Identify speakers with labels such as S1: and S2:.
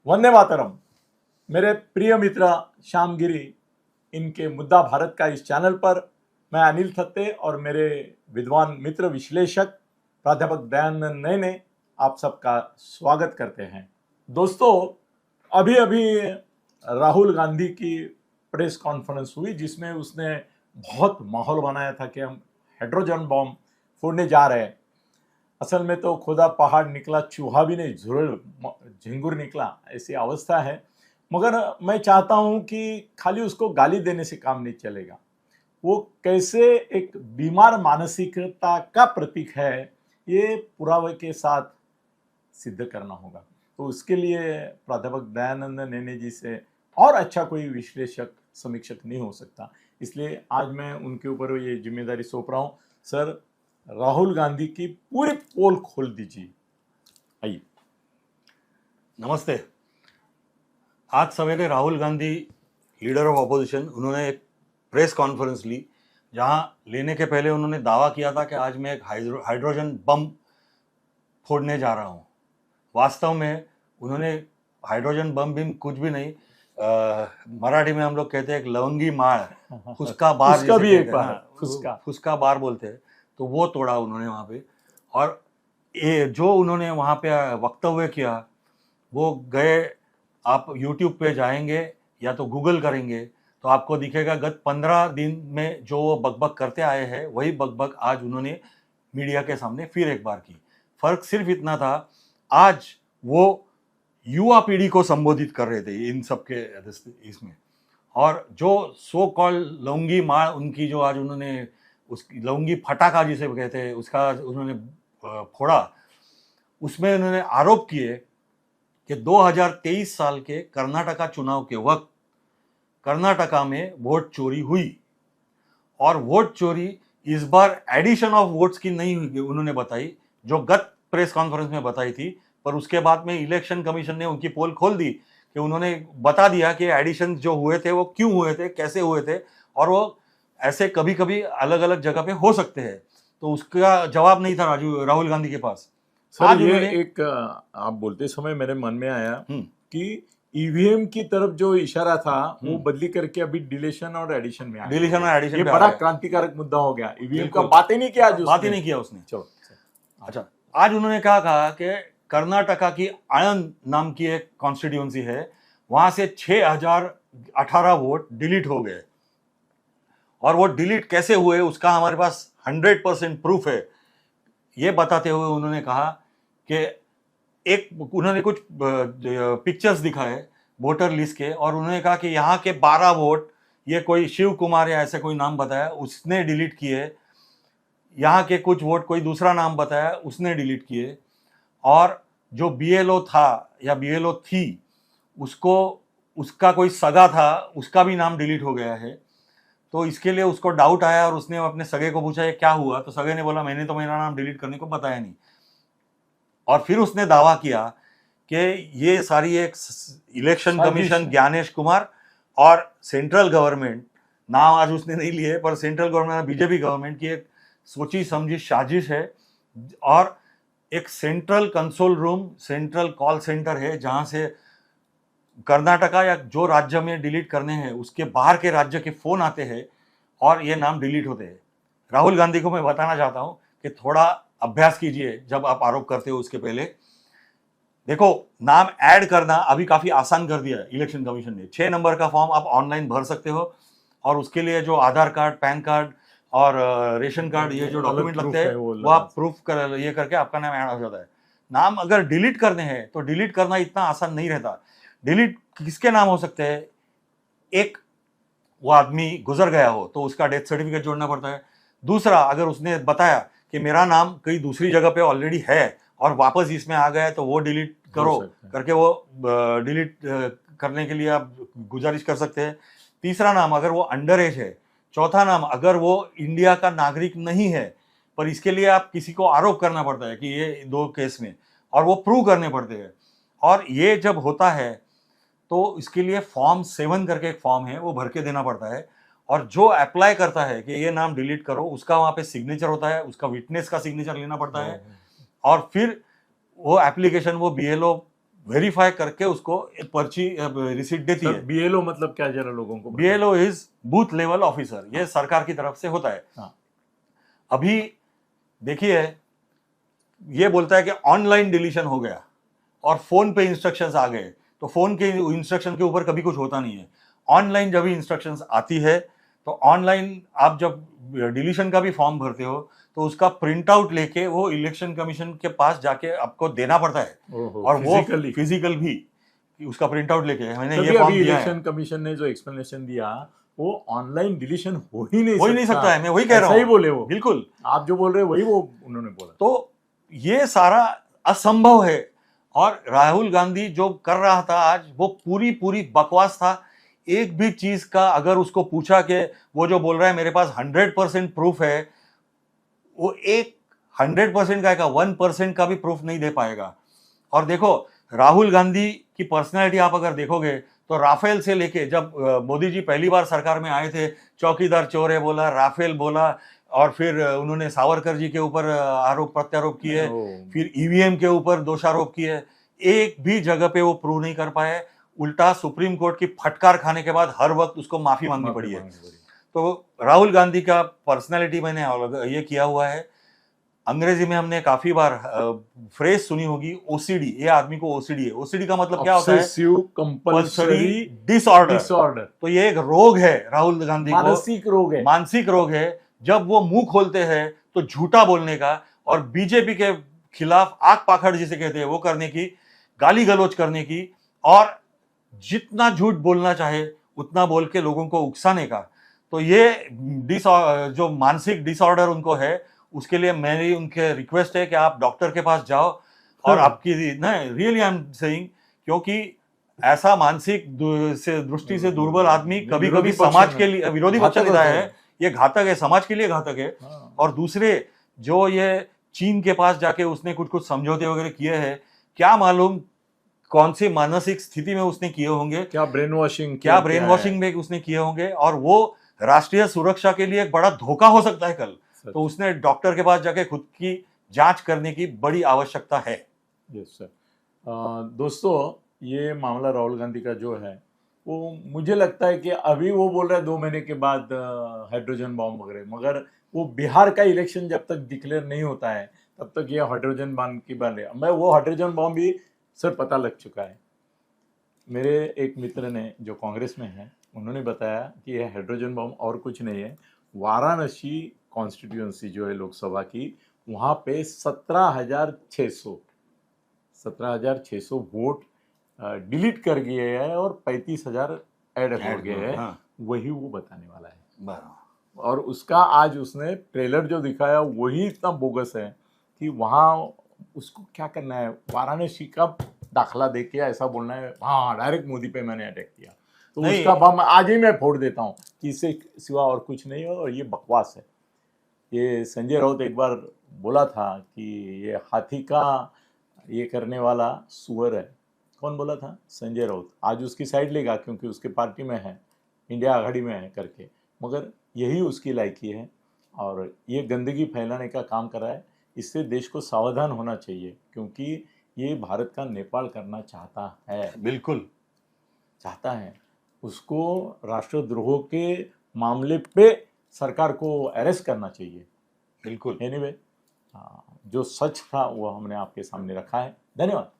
S1: वंदे मातरम। मेरे प्रिय मित्र श्यामगिरी, इनके मुद्दा भारत का इस चैनल पर मैं अनिल थत्ते और मेरे विद्वान मित्र विश्लेषक प्राध्यापक दयानंद नयने आप सबका स्वागत करते हैं। दोस्तों, अभी अभी राहुल गांधी की प्रेस कॉन्फ्रेंस हुई जिसमें उसने बहुत माहौल बनाया था कि हम हाइड्रोजन बॉम्ब फोड़ने जा रहे हैं। असल में तो खुदा पहाड़ निकला, चूहा भी नहीं, झिंगुर निकला, ऐसी अवस्था है। मगर मैं चाहता हूं कि खाली उसको गाली देने से काम नहीं चलेगा। वो कैसे एक बीमार मानसिकता का प्रतीक है, ये पुरावे के साथ सिद्ध करना होगा। तो उसके लिए प्राध्यापक दयानंद नयने जी से और अच्छा कोई विश्लेषक समीक्षक नहीं हो सकता। इसलिए आज मैं उनके ऊपर ये जिम्मेदारी सौंप रहा हूं। सर, राहुल गांधी की पूरी पोल खोल दीजिए। आइए।
S2: नमस्ते। आज सवेरे Rahul Gandhi, leader of opposition, उन्होंने एक प्रेस कॉन्फ्रेंस ली जहां लेने के पहले उन्होंने दावा किया था कि आज मैं एक हाइड्रोजन बम फोड़ने जा रहा हूं। वास्तव में उन्होंने हाइड्रोजन बम भी कुछ भी नहीं, मराठी में हम लोग कहते हैं एक लवंगी माड़, फुसका बार,
S1: फुसका भी एक
S2: बार, फुसका बार बोलते हैं, तो वो तोड़ा उन्होंने वहाँ पे। और ये जो उन्होंने वहाँ पे वक्तव्य किया, वो गए, आप YouTube पे जाएंगे या तो गूगल करेंगे तो आपको दिखेगा गत 15 दिन में जो वो बकबक करते आए हैं वही बकबक आज उन्होंने मीडिया के सामने फिर एक बार की। फर्क सिर्फ इतना था, आज वो युवा पीढ़ी को संबोधित कर रहे थे इन सब के इसमें, और जो सो कॉल लौंगी मार उनकी जो आज उन्होंने उस लौंगी फटाका जिसे कहते हैं उसका उन्होंने फोड़ा, उसमें उन्होंने आरोप किए कि 2023 साल के कर्नाटका चुनाव के वक्त कर्नाटका में वोट चोरी हुई, और वोट चोरी इस बार एडिशन ऑफ वोट्स की नहीं हुई उन्होंने बताई, जो गत प्रेस कॉन्फ्रेंस में बताई थी। पर उसके बाद में इलेक्शन कमीशन ने उनकी पोल खोल दी कि उन्होंने बता दिया कि एडिशन जो हुए थे वो क्यों हुए थे, कैसे हुए थे, और वो ऐसे कभी कभी अलग अलग जगह पे हो सकते हैं। तो उसका जवाब नहीं था राहुल गांधी के पास।
S1: सर, ये एक आप बोलते समय मेरे मन में आया कि ईवीएम की तरफ जो इशारा था वो बदली करके अभी डिलीशन और एडिशन में आ गया।
S2: डिलीशन और एडिशन
S1: ये बड़ा क्रांतिकारक मुद्दा हो गया। ईवीएम का बात ही नहीं किया,
S2: बात ही नहीं किया उसने। चलो, अच्छा, आज उन्होंने कहा कि कर्नाटका की आयन नाम की एक कॉन्स्टिट्यूएंसी है, वहां से 6018 वोट डिलीट हो गए, और वो डिलीट कैसे हुए उसका हमारे पास 100% प्रूफ है। ये बताते हुए उन्होंने कहा कि उन्होंने कुछ पिक्चर्स दिखाए वोटर लिस्ट के, और उन्होंने कहा कि यहाँ के 12 वोट ये कोई शिव कुमार या ऐसे कोई नाम बताया उसने डिलीट किए, यहाँ के कुछ वोट कोई दूसरा नाम बताया उसने डिलीट किए, और जो बीएलओ था या बीएलओ थी उसको उसका कोई सगा था उसका भी नाम डिलीट हो गया है। तो इसके लिए उसको डाउट आया और उसने अपने सगे को पूछा ये क्या हुआ, तो सगे ने बोला मैंने तो मेरा नाम डिलीट करने को बताया नहीं। और फिर उसने दावा किया कि ये सारी एक इलेक्शन कमीशन, ज्ञानेश कुमार और सेंट्रल गवर्नमेंट, नाम आज उसने नहीं लिए, पर सेंट्रल गवर्नमेंट बीजेपी गवर्नमेंट की एक सोची समझी साजिश है, और एक central console room, central call centre है जहां से कर्नाटका या जो राज्य में डिलीट करने हैं उसके बाहर के राज्य के फोन आते हैं और ये नाम डिलीट होते हैं। राहुल गांधी को मैं बताना चाहता हूं कि थोड़ा अभ्यास कीजिए जब आप आरोप करते हो उसके पहले। देखो, नाम ऐड करना अभी काफी आसान कर दिया है इलेक्शन कमीशन ने। 6 नंबर का फॉर्म आप ऑनलाइन भर सकते हो, और उसके लिए जो आधार कार्ड, पैन कार्ड और रेशन कार्ड, ये जो डॉक्यूमेंट लगते हैं वो आप प्रूफ कर ये करके आपका नाम ऐड हो जाता है। नाम अगर डिलीट करने हैं तो डिलीट करना इतना आसान नहीं रहता। डिलीट किसके नाम हो सकते हैं? एक, वो आदमी गुजर गया हो तो उसका डेथ सर्टिफिकेट जोड़ना पड़ता है। दूसरा, अगर उसने बताया कि मेरा नाम कहीं दूसरी जगह पे ऑलरेडी है और वापस इसमें आ गया है तो वो डिलीट करो करके वो डिलीट करने के लिए आप गुजारिश कर सकते हैं। तीसरा नाम, अगर वो अंडर एज है। चौथा नाम, अगर वो इंडिया का नागरिक नहीं है, पर इसके लिए आप किसी को आरोप करना पड़ता है कि ये 2 केस में, और वो प्रूव करने पड़ते हैं। और ये जब होता है तो इसके लिए फॉर्म 7 करके एक फॉर्म है वो भर के देना पड़ता है, और जो अप्लाई करता है कि ये नाम डिलीट करो उसका वहां पे सिग्नेचर होता है, उसका विटनेस का सिग्नेचर लेना पड़ता है, और फिर वो एप्लीकेशन वो बीएलओ वेरीफाई करके उसको पर्ची रिसीट देती है।
S1: बीएलओ मतलब क्या, जरा लोगों को बताइए।
S2: BLO is booth level officer, ये सरकार की तरफ से होता है।
S1: हाँ।
S2: अभी देखिए, ये बोलता है कि ऑनलाइन डिलीशन हो गया और फोन पे इंस्ट्रक्शंस आ गए, तो फोन के इंस्ट्रक्शन के ऊपर कभी कुछ होता नहीं है। ऑनलाइन जब भी इंस्ट्रक्शंस आती है तो ऑनलाइन आप जब डिलीशन का भी फॉर्म भरते हो तो उसका प्रिंट आउट लेके वो इलेक्शन कमीशन के पास जाके आपको देना पड़ता है। और वो फिजिकल भी उसका प्रिंट आउट लेके मैंने ये फॉर्म दिया है।
S1: इलेक्शन कमीशन ने जो एक्सप्लेनेशन दिया, वो ऑनलाइन डिलीशन हो ही
S2: नहीं सकता है, मैं वही कह रहा हूँ।
S1: सही बोले वो,
S2: बिल्कुल
S1: आप जो बोल रहे हैं वही वो उन्होंने बोला।
S2: तो ये सारा असंभव है, और राहुल गांधी जो कर रहा था आज, वो पूरी बकवास था। एक भी चीज का अगर उसको पूछा कि वो जो बोल रहा है मेरे पास 100% प्रूफ है, वो एक 100% का 1% का भी प्रूफ नहीं दे पाएगा। और देखो, राहुल गांधी की पर्सनैलिटी आप अगर देखोगे तो राफेल से लेके, जब मोदी जी पहली बार सरकार में आए थे, चौकीदार चोर है बोला, राफेल बोला, और फिर उन्होंने सावरकर जी के ऊपर आरोप प्रत्यारोप किए, फिर ईवीएम के ऊपर दोषारोप किए, एक भी जगह पे वो प्रूव नहीं कर पाए। उल्टा सुप्रीम कोर्ट की फटकार खाने के बाद हर वक्त उसको माफी मांगनी पड़ी है। तो राहुल गांधी का पर्सनैलिटी मैंने ये किया हुआ है। अंग्रेजी में हमने काफी बार फ्रेज सुनी होगी, ओसीडी। ये आदमी को ओसीडी है। ओसीडी का मतलब क्या होता है?
S1: Obsessive compulsory
S2: disorder. तो ये एक रोग है राहुल गांधी को, मानसिक रोग है। जब वो मुंह खोलते हैं तो झूठा बोलने का और बीजेपी के खिलाफ आग पाखड़ जिसे कहते हैं वो करने की, गाली गलौज करने की, और जितना झूठ बोलना चाहे उतना बोल के लोगों को उकसाने का। तो ये जो मानसिक डिसऑर्डर उनको है, उसके लिए मेरी उनके रिक्वेस्ट है कि आप डॉक्टर के पास जाओ। और आपकी रियली आई एम सेइंग, क्योंकि ऐसा मानसिक दृष्टि से दुर्बल आदमी कभी कभी समाज के लिए विरोधी पक्ष नेता है, ये घातक है, समाज के लिए घातक है। और दूसरे, जो ये चीन के पास जाके उसने कुछ समझौते वगैरह किए हैं, क्या मालूम कौन सी मानसिक स्थिति में उसने किए होंगे, क्या ब्रेन वॉशिंग में उसने किए होंगे, और वो राष्ट्रीय सुरक्षा के लिए एक बड़ा धोखा हो सकता है कल। तो उसने डॉक्टर के पास जाके खुद की जांच करने की बड़ी आवश्यकता है।
S1: Yes sir. दोस्तों, ये मामला राहुल गांधी का जो है, वो मुझे लगता है कि अभी वो बोल रहा है 2 महीने के बाद हाइड्रोजन बॉम्ब वगैरह, मगर वो बिहार का इलेक्शन जब तक डिक्लेयर नहीं होता है तब तक ये हाइड्रोजन बॉम्ब की बात है। मैं वो हाइड्रोजन बॉम्ब भी सर पता लग चुका है। मेरे एक मित्र ने जो कांग्रेस में है, उन्होंने बताया कि ये हाइड्रोजन बॉम्ब और कुछ नहीं है, वाराणसी कॉन्स्टिट्यूएंसी जो है लोकसभा की, वहाँ पे 17,600 वोट डिलीट कर गए हैं और 35,000 ऐड हो गए हैं। हाँ। वही वो बताने वाला है। और उसका आज उसने ट्रेलर जो दिखाया वही इतना बोगस है कि वहाँ उसको क्या करना है, वाराणसी का दाखला दे के ऐसा बोलना है, हाँ डायरेक्ट मोदी पे मैंने अटैक किया, तो उसका बम आज ही मैं फोड़ देता हूँ कि इससे सिवा और कुछ नहीं हो। और ये बकवास है। ये संजय राउत एक बार बोला था कि ये हाथी का ये करने वाला सुअर है। कौन बोला था? संजय राउत। आज उसकी साइड लेगा क्योंकि उसके पार्टी में है, इंडिया आघाड़ी में है करके, मगर यही उसकी लायकी है और ये गंदगी फैलाने का काम कर रहा है। इससे देश को सावधान होना चाहिए, क्योंकि ये भारत का नेपाल करना चाहता है। बिल्कुल चाहता है। उसको राष्ट्रद्रोह के मामले पे सरकार को अरेस्ट करना चाहिए। बिल्कुल। एनीवे, जो सच था वो हमने आपके सामने रखा है। धन्यवाद।